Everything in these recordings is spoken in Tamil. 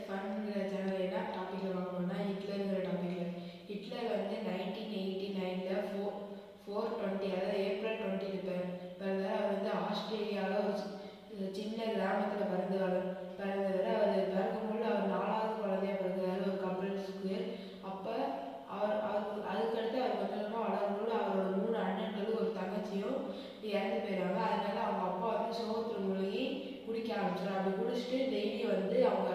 ஃபன்ங்கிற சேனல் என்ன டாப்பிக்கில் பார்க்கணும்னா ஹிட்லருங்கிற டாப்பிக்கில். ஹிட்லர் வந்து 1989 4/20 அதாவது ஏப்ரல் 20 பிறந்தார். அவர் வந்து ஆஸ்திரேலியாவில் ஒரு சின்ன கிராமத்தில் பிறந்தவர். அவர் பிறக்கும்போது அவர் 4வது குழந்தையா பிறந்தார் ஒரு கப்பல்ஸுக்கு. அப்போ அதுக்கடுத்து அவர் கொஞ்சம் கொஞ்சமாக வளரும்போது அவரோட 3 அண்ணன்களும் ஒரு தங்கச்சியும் இறந்து போயிடுறாங்க. அதனால அவங்க அப்பா வந்து சோகத்தில் மூழ்கி குடிக்க ஆரம்பிச்சார். அப்படி குடிச்சிட்டு டெய்லி வந்து அவங்க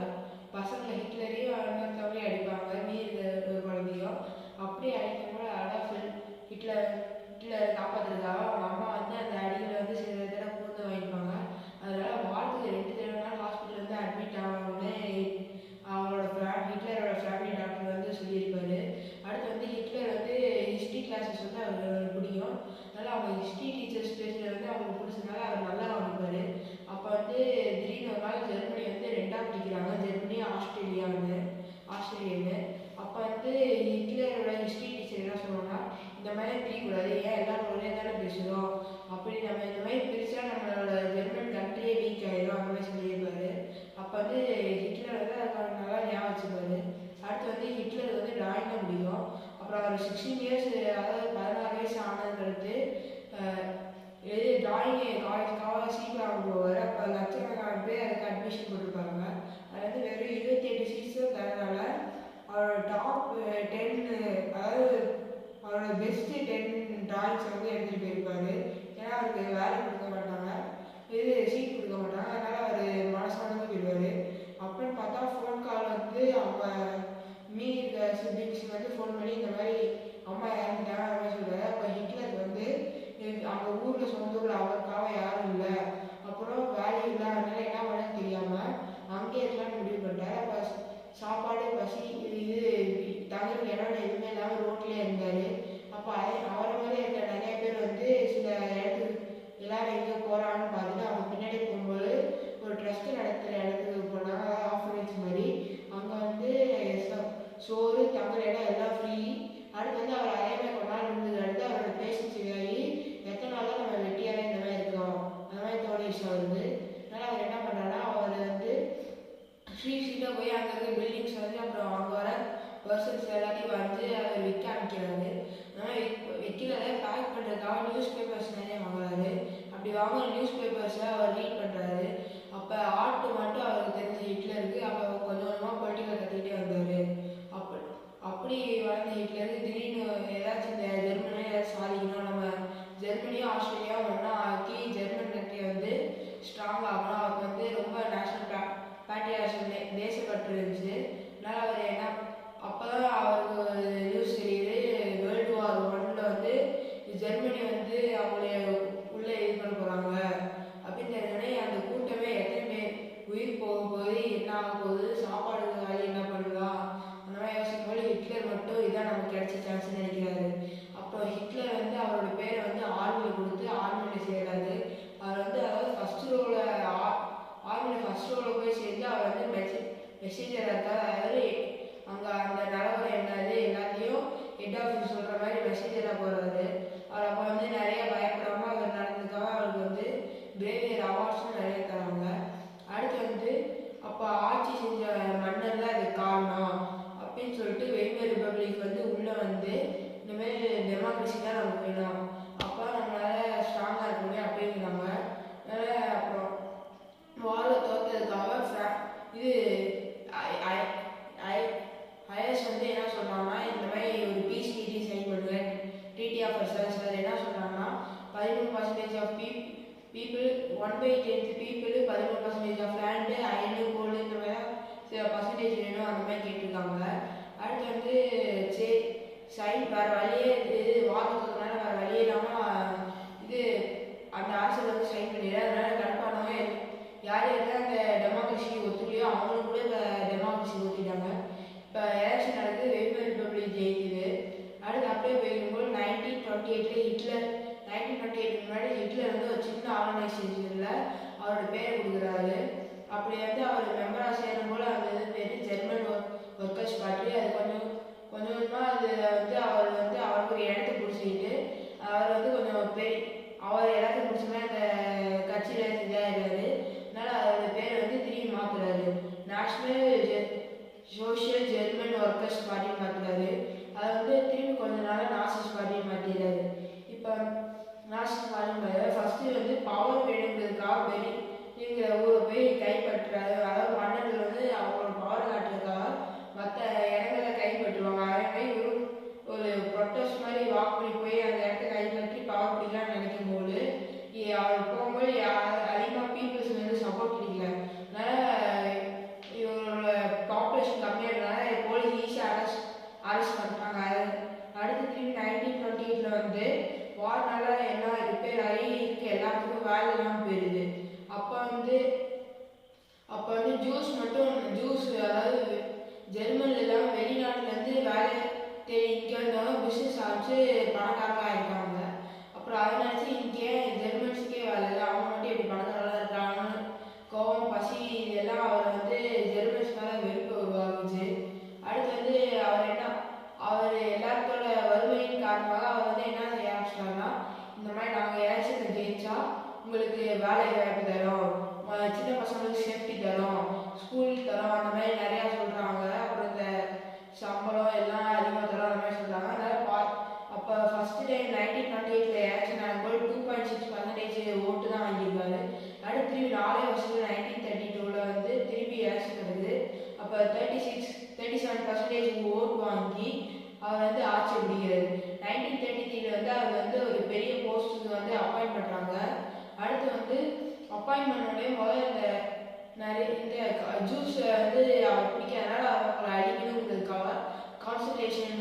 பசங்களை ஹிட்லரையும் இன்னொருத்தவங்களையும் அடிப்பாங்க, மீறி ஒரு குழந்தையும். அப்படியே அடிக்கும்போது அடால்ஃப் ஹிட்லர் காப்பாற்றுறதுக்காக அவங்க அம்மா வந்து அந்த அடிகளை வந்து சில தடவை கூர்ந்து வாங்கிப்பாங்க. அதனால வாரத்துக்கு 2 தடவை ஹாஸ்பிட்டல் வந்து அட்மிட் ஆகணும்னு அவங்களோட ஹிட்லரோட ஃபேமிலி டாக்டர் வந்து சொல்லியிருப்பாரு. அடுத்து வந்து ஹிட்லர் வந்து ஹிஸ்ட்ரி கிளாஸஸ் வந்து அவருக்கு பிடிக்கும். அதனால அவங்க ஹிஸ்ட்ரி டீச்சர்ஸ் பேசுகிறது வந்து அவங்களுக்கு பிடிச்சதுனால அவர் நல்லா கவனிப்பார். அப்போ வந்து திடீர்னு ஒரு நாள் ஜெர்மனி வந்து 2ஆக பிடிக்கிறாங்க, ஜெர்மனி ஆஸ்திரேலியான்னு. அப்போ வந்து ஹிட்லரோட ஹிஸ்ட்ரி டீச்சர் என்ன சொல்லுவாங்கன்னா, இந்த மாதிரி பிரிக்கக்கூடாது, ஏன் எல்லாரும் ஒரே தானே பேசுகிறோம், அப்படி நம்ம இந்த மாதிரி பிரித்தா நம்மளோட ஜெர்மன் கண்ட்ரியே வீக் ஆகிடும், அந்த மாதிரி சொல்லியிருப்பாரு. அப்போ வந்து ஹிட்லர் வந்து அதை நல்லா ஞாபகம் வச்சுப்பாரு. அடுத்து வந்து ஹிட்லர் வந்து டிராயிங் தான் பிடிக்கும். அப்புறம் அவர் 16 இயர்ஸ் அதாவது 16 வயசு ஆனதுக்கடுத்து டிராயிங் காலேஜுக்காக சீக்கிரம் போவார். அப்போ லட்சக்கணக்கான பேர் அதுக்கு அட்மிஷன் போட்டிருப்பாங்க. அது வந்து வெறும் 28 சீட்ஸும் தரனால அவரோட டாப் 10 அதாவது அவரோட பெஸ்ட்டு 10 டிராயிங்ஸை வந்து எடுத்துகிட்டு போயிருப்பார். ஏன்னா அவருக்கு வேலை கொடுக்க மாட்டாங்க, சீட் கொடுக்க மாட்டாங்க, அதனால் அவர் மனசானது போயிடுவார். அப்படின்னு பார்த்தா ஃபோன் கால் வந்து அவங்க மீறி இருக்க சிப்ளிங்ஸுக்கு வந்து ஃபோன் பண்ணி இந்த மாதிரி அம்மா இறந்துட்டாங்க அந்த மாதிரி சொல்கிறாரு. அப்போ ஹிட்லருக்கு வந்து அவங்க ஊரில் சொந்த ஊரில் அவருக்காக யாரும் இல்லை, அப்புறம் வேல்யூ இல்லாதனால என்ன பண்ணன்னு தெரியாமல் அங்கேயே இருக்கலாம்னு முடிவு பண்ணிட்டார். அப்போ சாப்பாடு பசி தங்குறதுக்கு இடம் எதுவுமே இல்லாமல் ரோட்லேயே இருந்தார். அப்போ அவரை மாதிரி இருக்க நிறைய பேர் வந்து சில இடத்துக்கு எல்லாரும் எங்கே போகிறான்னு பார்த்துட்டு அவங்க பின்னாடி போகும்போது ஒரு ட்ரஸ்ட்டு நடத்துகிற இடத்துக்கு போனாங்க, ஆஃபரேஜ் மாதிரி. அங்கே வந்து சோறு தங்குற இடம் எல்லாம் ஃப்ரீ. அடுத்து வந்து அவர் அதே மாதிரி கொஞ்ச நாள் இருந்தது. அடுத்து அவரோட பேஷன்ஸ் இதாகி எத்தனை நாள் தான் நம்ம வெட்டியாகவே இந்த மாதிரி இருக்கோம் அந்த மாதிரி தோணிச்சு அவருக்கு. அதனால் அவர் என்ன பண்ணுறாருன்னா, அவர் வந்து ஸ்ட்ரீட்டாக போய் அங்கே இருக்க பில்டிங்ஸ் வந்து அப்புறம் அங்கே வர பர்சன்ஸ் எல்லாத்தையும் வந்து அவர் விற்க ஆரம்பிக்கிறாரு. அதனால் விற்கிறத பேக் பண்ணுறதுக்காக நியூஸ் பேப்பர்ஸ் நிறைய வாங்குறாரு. அப்படி வாங்குற நியூஸ் பேப்பர்ஸை அவர் ரீட் பண்ணுறாரு. அப்போ ஆர்ட் மட்டும் அவருக்கு தெரிஞ்ச ஹிட்லருக்கு அப்போ கொஞ்சம் கொஞ்சமாக பொலிட்டிக்கல் கற்றுக்கிட்டே வந்தார். அப்படி வளர்ந்த ஹிட்லருக்கு திடீர்னு ஏதாச்சும் இந்த ஜெர்மனியை ஏதாச்சும் சாதிக்கணும், நம்ம ஜெர்மனியும் ஆஸ்திரேலியாவும் ஒன்றா ஆக்கி ஜெர்மன் கண்ட்ரியை வந்து ஸ்ட்ராங் ஆகணும், அவருக்கு வந்து ரொம்ப நேஷனல் பேட்ரியாட்டிசம் தேசப்பற்று இருந்துச்சு. அதனால் அவர் என்ன அப்போ தான் அவருக்கு ஒரு நியூஸ் தெரியுது, வேர்ல்டு வார் 1 வந்து ஜெர்மனி வந்து அவங்கள உள்ளே இது பண்ண போகிறாங்க அப்படின்னு தெரிஞ்சோடனே அந்த கூட்டமே எத்தனை பேர் உயிர் போகும்போது என்ன ஆக போகுது, சாப்பாடு வேலை என்ன பண்ணலாம் அந்த மாதிரி யோசிக்கும்போது ஹிட்லர் மட்டும் இதான் நமக்கு கிடைச்ச சான்ஸ்ன்னு நினைக்கிறாரு. அப்புறம் ஹிட்லர் வந்து அவரோட பேரை வந்து ஆர்மியில் கொடுத்து ஆர்மியில் சேர்றாரு. அவர் வந்து அதாவது ஆர்மியில் ஃபஸ்ட் ரோவில் போய் சேர்ந்து அவர் வந்து மெசேஜராக இருக்கார். அதாவது அங்கே அந்த நிலவரம் என்னது எல்லாத்தையும் ஹெட் ஆஃபீஸ் சொல்கிற மாதிரி மெசேஜராக போகிறாரு. அவர் அப்போ வந்து நிறைய பயப்படாமல் அவர் நடந்ததுக்காக அவருக்கு வந்து பிரேவியர் அவார்ட்ஸும் நிறைய தராங்க. அடுத்து வந்து அப்போ ஆட்சி செஞ்ச மன்னர் தான் அதுக்கு காரணம் அப்படின்னு சொல்லிட்டு வெய்மர் ரிப்பப்ளிக் வந்து உள்ளே வந்து இந்தமாரி டெமோக்ரஸி தான் நமக்கு வேணும், அப்போ நம்மளால் ஸ்ட்ராங்காக இருக்குமே அப்படிங்கிறாங்க. அதனால் அப்புறம் வாரை தோற்றதுக்காக ஹயர்ஸ் வந்து என்ன சொல்கிறாங்கன்னா, இந்த மாதிரி ஒரு பீஸ் ட்ரீட்டி சைன் பண்ணுவேன், ட்ரீட்டி ஆஃப் வர்சாய்ஸ். அதில் என்ன சொல்கிறாங்கன்னா 13% of people 1/10 people 13% of land iron coal இந்த மாதிரி சில பர்சன்டேஜ் வேணும் அந்த மாதிரி கேட்டிருக்காங்க. அடுத்து வந்து சைன் வேறு வழியே வாக்குறதுனால வேறு வழியே இல்லாமல் அந்த அரசியல் வந்து சைன் பண்ணிடுறாரு. அதனால கடுப்பானவங்க யார் யாரெல்லாம் அந்த டெமோக்ரஸி ஒத்துலையோ அவங்களுக்கு கூட இப்போ டெமோக்ரஸி ஒத்துட்டாங்க. இப்போ எலெக்ஷன் நடக்குது, வெய்மர் ரிப்பப்ளிக் ஜெயிக்குது. அடுத்து அப்படியே போயிருக்கும்போது 1928 ஹிட்லர் 1928 முன்னாடி ஹிட்லர் வந்து ஒரு சின்ன ஆர்கனைசேஷனில் அவரோட பேரை கொடுக்குறாரு. அப்படி வந்து அவர் மெம்பராக சேரும்போது அந்த இது பேர் ஜெர்மன் ஒர்க்கர்ஸ் பார்ட்டி. அது கொஞ்சம் கொஞ்சமாக அதில் வந்து அவருக்கு ஒரு இடத்த பிடிச்சிக்கிட்டு அவர் வந்து கொஞ்சம் அவர் எல்லாத்தையும் பிடிச்ச அந்த கட்சியில் இதாகிடுறாரு. அதனால் அதோட பேரை வந்து திரும்பி மாற்றுறாரு, நேஷ்னல் சோஷியல் ஜெர்மன் ஒர்க்கர்ஸ் பார்ட்டின்னு மாற்றினாரு. அதை வந்து திரும்பி கொஞ்ச நாள் நாசிஸ் பார்ட்டின்னு மாற்றிடுறாரு. இப்போ நாசிஸ் பார்ட்டி ஃபஸ்ட்டு வந்து பவர் வேணுங்கிறதுக்காக வெளிங்கிற ஊரை போய் கைப்பற்றுறாரு. அதாவது மன்னர்கள் வந்து அவங்களோட பவர் காட்டுறதுக்காக மற்ற இடங்களை கைப்பற்றுவாங்க. அதே மாதிரி ஒரு ப்ரொட்டஸ்ட் மாதிரி வாக் பண்ணி போய் அந்த இடத்த கைப்பற்றி பவர் பிடிக்கலாம்னு நினைக்கும் போது அவர் போகும்போது அதிகமாக பீப்புள்ஸ் வந்து சப்போர்ட் கிடைக்கல. அதனால் இவரோட பாப்புலேஷன் கம்மியாக இருந்தனால போலீஸ் ஈஸியாக அரெஸ்ட் பண்ணுறாங்க. அடுத்து திரும்பி 1928 வந்து வார்னால எல்லாம் ரிப்பேர் ஆகி இருக்கு, எல்லாத்துக்கும் வேலை இல்லாமல் போயிடுது. அப்போ வந்து ஜூஸ் அதாவது ஜெர்மனில் இல்லாமல் வெளிநாட்டிலேருந்து வேலை தேடி இங்கே வந்தாலும் பிஸ்னஸ் ஆச்சு பணக்காரங்களாக இருக்காங்க. அப்புறம் அதை நினச்சி இங்கே ஜெர்மன்ஸுக்கே வேலை இல்லை, அவங்க மட்டும் எப்படி பணக்காரங்களாக இருக்காங்கன்னு கோபம் பசி இதெல்லாம் அவர் வந்து ஜெர்மன்ஸ் மேலே வெறுப்பு உருவாகுச்சு. அடுத்து வந்து அவர் எல்லாத்தோட வறுமையின் காரணமாக அவர் வந்து என்ன செய்ய ஆரம்பிச்சிட்டாங்கன்னா, இந்த மாதிரி நாங்கள் எலெக்ஷனில் ஜெயிச்சா உங்களுக்கு வேலை வாய்ப்பு தரோம், சின்ன பசங்களுக்கு சேஃப்டி தரோம், ஸ்கூல் தரோம், அந்த மாதிரி நிறையா சொல்கிறாங்க. அப்புறம் இந்த சம்பளம் எல்லாம் அதிகமாக தரோம் அந்த மாதிரி சொல்கிறாங்க. அதனால் அப்போ ஃபஸ்ட்டு டைம் 1928 எலெக்ஷன் ஆகும்போது 2.6% ஓட்டு தான் வாங்கியிருக்காரு. அடுத்து திரும்பி 4 வருஷத்துல 1932 வந்து திரும்பி எலெக்ஷன் வருது. அப்போ 37% ஓட்டு வாங்கி அவர் வந்து ஆட்சி பிடிக்கிறார். 1933 வந்து அவர் வந்து ஒரு பெரிய போஸ்ட்டுக்கு வந்து அப்பாயிண்ட் பண்ணுறாங்க. அடுத்து வந்து அப்பாயிண்ட் பண்ணோடனே முதல்ல இந்த ஜூஸ் வந்து அவர் பிடிக்கிறதுனால அவங்களை அடிக்கணுங்கிறதுக்காக கான்சன்ட்ரேஷன்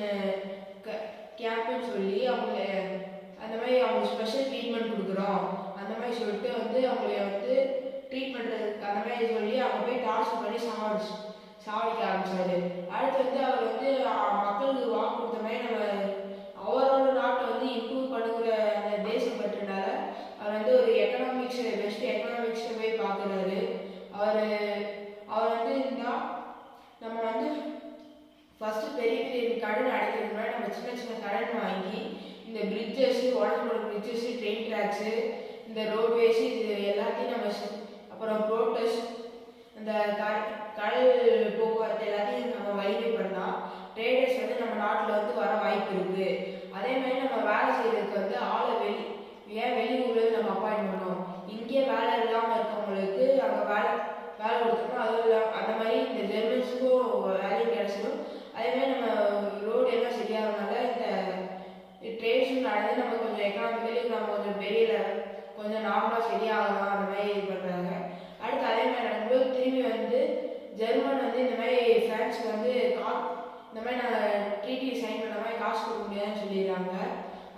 கேம்ப்னு சொல்லி அவங்க அந்த மாதிரி அவங்க ஸ்பெஷல் ட்ரீட்மெண்ட் கொடுக்குறோம் அந்த மாதிரி சொல்லிட்டு வந்து அவங்கள வந்து ட்ரீட் பண்ணுறதுக்கு அந்த மாதிரி சொல்லி அவங்க போய் டார்ச்சர் பண்ணி சாவடிக்க ஆரம்பிச்சாரு. அடுத்து வந்து அவர் வந்து மக்களுக்கு வாக்கு கொடுத்த மாதிரி நம்ம அவரோட நாட்டை வந்து இம்ப்ரூவ் பண்ணுங்கிற அந்த தேசம் பற்றினால அவர் வந்து ஒரு பெஸ்ட் எக்கனாமிக்ஸை போய் பார்க்குறாரு. அவர் வந்து இருந்தால் நம்ம வந்து ஃபஸ்ட்டு பெரிய பெரிய கடன் அடைக்கிறதுக்கு முன்னாடி நம்ம சின்ன சின்ன கடன் வாங்கி இந்த பிரிட்ஜஸ்ஸு உடம்புல பிரிட்ஜஸ்ஸு ட்ரெயின் ட்ராக்ஸு இந்த ரோட்வேஸு இது எல்லாத்தையும் நம்ம அப்புறம் ப்ரோட்டஸ்ட் இந்த கடல் போக்குவரத்து எல்லாத்தையும் நம்ம வலிமை பண்ணால் ட்ரேடர்ஸ் வந்து நம்ம நாட்டில் வந்து வர வாய்ப்பு இருக்குது. அதே மாதிரி நம்ம வேலை செய்கிறதுக்கு வந்து ஆளை வெளியூரில் நம்ம அப்பாயிண்ட் பண்ணோம். இங்கே வேலை இல்லாமல் இருக்கவங்களுக்கு அங்கே வேலை கொடுத்தோம்னா அதுவும் இல்லாமல் அந்த மாதிரி இந்த ஜெர்மன்ஸுக்கும் வேலையும் கிடச்சிடும். அதேமாதிரி நம்ம ரோடு எல்லாம் சரியாகிறதுனால இந்த ட்ரேட்ஸும் நடந்து நம்ம கொஞ்சம் எக்கனாமிக்கலி நம்ம கொஞ்சம் பெரிய கொஞ்சம் நார்மலாக சரியாகலாம் அந்த மாதிரி இது பண்ணுறாங்க. அடுத்து அதே மாதிரி நடக்கும்போது திரும்பி வந்து ஜெர்மன் வந்து இந்த மாதிரி ஃப்ரான்ஸுக்கு வந்து இந்த மாதிரி நான் ட்ரீட்டி சைன் பண்ண மாதிரி காசு கொடுக்க முடியாதுன்னு சொல்லிடுறாங்க.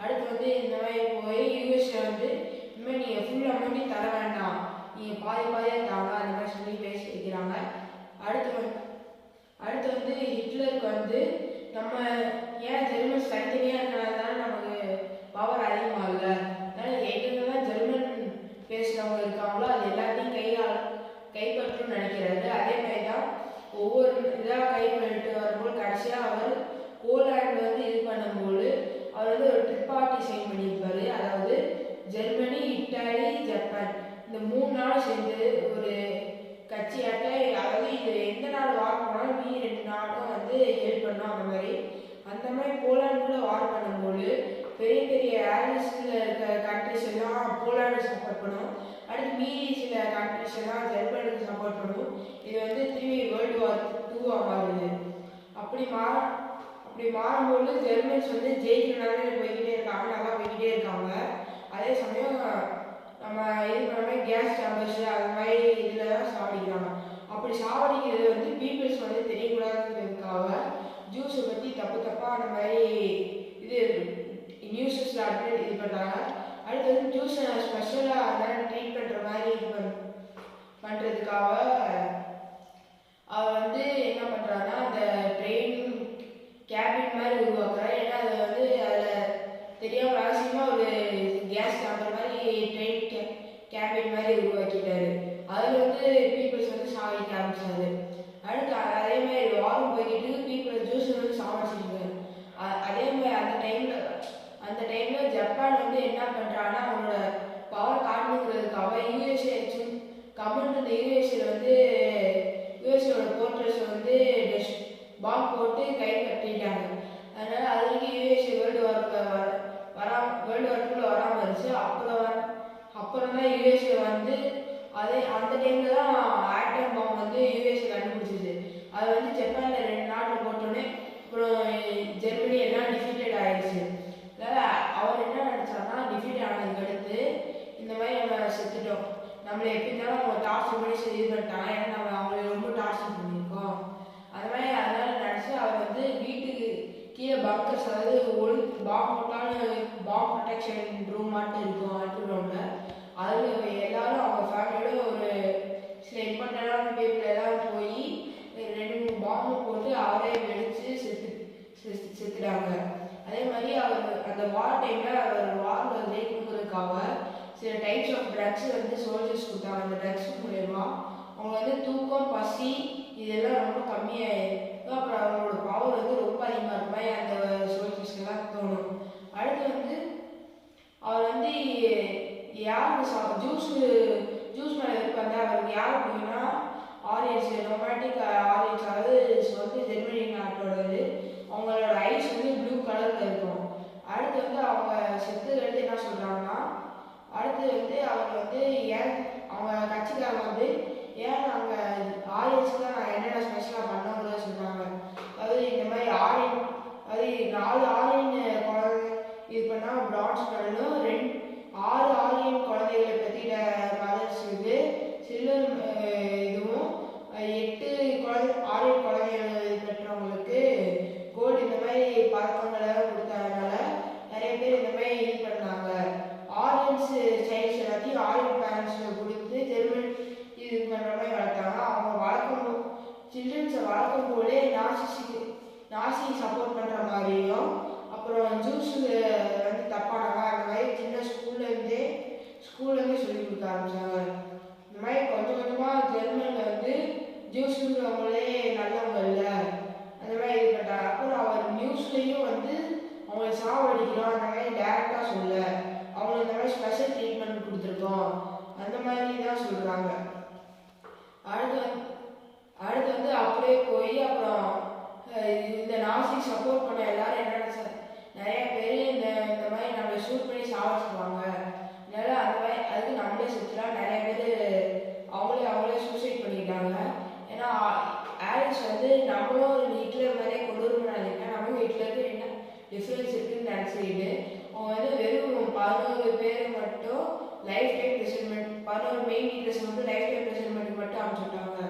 அடுத்து வந்து இந்த மாதிரி போய் யூஎஸ்ஏ வந்து இந்த மாதிரி நீங்கள் ஃபுல் அமௌண்ட்டையும் தர வேண்டாம், நீங்கள் பாதியாக தாங்க அந்த மாதிரி சொல்லி பேசி வைக்கிறாங்க. அடுத்து வந்து ஹிட்லருக்கு வந்து நம்ம ஏன் ஜெர்மன்ஸ் தனித்தனியாக இருக்கிறதுனால நமக்கு பவர் அதிகமாக இல்லை, அதனால் எங்கெங்கெல்லாம் ஜெர்மன் பேசுகிறவங்க இருக்காங்களோ அது எல்லாத்தையும் கைப்பற்றுன்னு நினைக்கிறாரு. அதே மாதிரி தான் ஒவ்வொரு இதாக கைப்பற்றிட்டு வரும்போது கடைசியாக அவர் போலாண்டு வந்து இது பண்ணும்போது அவர் வந்து ஒரு ட்ரிபார்ட்டி சைன் பண்ணியிருப்பாரு. அதாவது ஜெர்மனி, இட்டாலி, ஜப்பான் இந்த 3 நாடும் சேர்ந்து ஒரு கட்சியாட்ட, அதாவது இது எந்த நாடு வார் பண்ணாலும் மீதி 2 நாடும் வந்து ஹெல்ப் பண்ணோம். அந்த மாதிரி போலாண்டு கூட வார் பண்ணும்போது பெரிய பெரிய ஏர்லிஸ்டில் இருக்க கண்ட்ரிஸ் எல்லாம் போலாண்டு சப்போர்ட் பண்ணும். அடுத்து மீதி சில கண்ட்ரிஸ் எல்லாம் ஜெர்மனுக்கு சப்போர்ட் பண்ணும். இது வந்து திரும்பி வேர்ல்டு வார் 2 மாறுது. அப்படி மாறும்போது ஜெர்மன்ஸ் வந்து ஜெயிக்கிறனால போய்கிட்டே இருக்காங்க, நல்லா போய்கிட்டே இருக்காங்க. அதே சமயம் நம்ம இது பண்ண கேஸ் சேம்பர்ஸ் அது மாதிரி இதில் தான் சாவடிக்கிறாங்க. அப்படி சாவடிக்கிறது வந்து பீப்புள்ஸ் வந்து தெரியக்கூடாதுங்கிறதுக்காக ஜூஸை பற்றி தப்பாக அந்த மாதிரி இது நியூஸஸில் இது பண்ணுறாங்க. அடுத்து வந்து ஜூஸை ஸ்பெஷலாக அதனால் ட்ரீட் பண்ணுற மாதிரி இது பண்ணுறதுக்காக அவர் வந்து என்ன பண்ணுறாருன்னா அந்த ட்ரெயின் கேபின் மாதிரி உருவாக்குறாரு. ஏன்னா அது வந்து அதில் தெரியாமல் ரகசியமாக ஒரு கேஸ் சாப்பிட்ற மாதிரி ட்ரெயின் கேபின் மாதிரி உருவாக்கிட்டாரு. அதில் வந்து பீப்புள்ஸ் வந்து சாவடிக்க ஆரம்பிச்சாரு. அடுத்து அதே மாதிரி வாரம் போய்கிட்டு பீப்புள் ஜூஸ் வந்து சாவடிச்சிருக்காரு. அதே மாதிரி அந்த டைமில் ஜப்பான் வந்து என்ன பண்ணுறாங்கன்னா அவங்களோட பவர் காட்டணுங்கிறதுக்காக யூஎஸ்ஏ கமெண்ட் இந்த யூஎஸ்ஏல வந்து யூஎஸ்ஏவோட போர்ட்ரஸை வந்து மாதிரி யூஎஸ்ஏ வந்து அந்த டைமில் தான் ஆட்டம் பாம் வந்து யூஎஸ்ஏ கண்டுபிடிச்சிது. அது வந்து ஜப்பானில் 2 நாட்டில் போட்டோன்னே அப்புறம் ஜெர்மனி எல்லாம் டிஃபீட்டட் ஆயிடுச்சு. அதனால் அவர் என்ன நினச்சாருன்னா, டிஃபீட் ஆனதுக்கு அடுத்து இந்த மாதிரி நம்ம செத்துட்டோம், நம்மளை எப்படி இருந்தாலும் அவங்க டார்ச்சர் பண்ணி இது பண்ணிட்டாங்க, ஏன்னா நம்ம அவங்களை ரொம்ப டார்ச்சர் பண்ணியிருக்கோம். அதனால நினச்சி அவர் வந்து வீட்டுக்கு கீழே பங்கர்ஸ், அதாவது பாம் போட்டாலும் பாம் ப்ரொடெக்ஷன் ரூம் மட்டும் இருக்கும் அண்டர் கிரவுண்டில். அதில் எல்லாரும் அவங்க ஃபேமிலியோட ஒரு சில இம்பார்ட்டண்டான பீப்புள் எல்லாம் போய் 2-3 பாம்பு போட்டு அவரே வெடித்து செத்துட்டாங்க. அதே மாதிரி அவர் அந்த வார் டைமில் அவர் வாரில் ஜெயிக்கணுங்கிறதுக்காக சில டைப்ஸ் ஆஃப் ட்ரக்ஸ் வந்து சோல்ஜர்ஸ் கொடுத்தாங்க. அந்த ட்ரக்ஸ் மூலயமா அவங்க வந்து தூக்கம், பசி இதெல்லாம் ரொம்ப கம்மியாயிருக்கும். அப்புறம் அவங்களோட பவர் வந்து ரொம்ப அதிகமாக இருக்க மாதிரி அந்த சோல்ஜர்ஸ்க்கெல்லாம் தோணும். அடுத்து வந்து அவர் வந்து யாருக்கு ஜூஸ் மேலே இருப்பாங்க, அவருக்கு யார் அப்படின்னா ஆரியன்ஸ், ரொமாட்டிக் ஆரியன்ஸ், அதாவது வந்து ஜெர்மனி நாட்டோடது. அவங்களோட ஐஸ் வந்து ப்ளூ கலரில் இருக்கும். அடுத்து வந்து அவங்க செத்துக்கு அடுத்து என்ன சொல்கிறாங்கன்னா, அடுத்து வந்து அவங்க வந்து ஏன் அவங்க கட்சிக்காரங்க வந்து ஏன் நாங்கள் ஆரியன்ஸ்க்கு நான் என்னென்ன ஸ்பெஷலாக பண்ணோங்கிறத சொல்கிறாங்க. அதாவது இந்த மாதிரி ஆரியன், அதாவது 4 ஆரியன் குழந்தை இது பண்ணால் பிரான்ஸ் மெடலும் 6 ஆரியன் குழந்தைகளை பற்றின மதர்ஸ் இது சில்வர் இதுவும் 8 ஆரியன் குழந்தைகள் பெற்றவங்களுக்கு கோல்டு இந்த மாதிரி பதக்கங்களை கொடுத்ததுனால நிறைய பேர் இந்த மாதிரி இது பண்ணாங்க. ஆரியன்ஸ் சைல்ட்ஸ் எல்லாத்தையும் ஆரியன் பேரண்ட்ஸ் கொடுத்து ஜெர்மன் இது பண்ணுற மாதிரி வளர்த்தாங்க. அவங்க சில்ட்ரன்ஸை வளர்க்கும் போதே நாசி சப்போர்ட் பண்ணுற மாதிரியும், அப்புறம் ஜூஸ் வந்து தப்பானாங்க அந்த மாதிரி சின்ன ஸ்கூல்லேருந்தே சொல்லி கொடுக்க ஆரம்பித்தாங்க. இந்த மாதிரி கொஞ்சம் கொஞ்சமாக ஜெர்மனியில் வந்து ஜூஸுங்கிறவங்களே நல்லவங்க இல்லை அந்த மாதிரி இது பண்ணுறாங்க. அப்புறம் அவர் நியூஸ்லேயும் வந்து அவங்களை சாவடிக்கிறோம் அந்த மாதிரி டேரெக்டாக சொல்ல, அவங்களுக்கு இந்த மாதிரி ஸ்பெஷல் ட்ரீட்மெண்ட் கொடுத்துருக்கோம் அந்த மாதிரி தான் சொல்கிறாங்க. அடுத்து வந்து அப்படியே போய் அப்புறம் இந்த நாசி சப்போர்ட் பண்ண எல்லாரும் என்ன நினைச்சாங்க, நிறைய பேர் இந்த மாதிரி நம்மளை ஷூட் பண்ணி சாவடிச்சுருவாங்க, அதனால அந்த மாதிரி அதுக்கு நம்மளே செத்துலாம் நிறைய பேர் அவங்களே சூசைட் பண்ணிக்கிட்டாங்க. ஏன்னா ஆலிஸ் வந்து நம்மளும் ஹிட்லர் மாதிரியே கொண்டு வரணும்னா நம்மளும் ஹிட்லருக்கு என்ன டிஃப்ரென்ஸ் இருக்குன்னு நினச்சிக்கிட்டு அவங்க வந்து வெறும் 11 பேர் மட்டும் லைஃப் டைம் ப்ரெசன்மெண்ட், 11 மெயின் லீடர்ஸ் மட்டும் லைஃப் டைம் ப்ரெசன்மெண்ட் மட்டும் அமைச்சுட்டாங்க.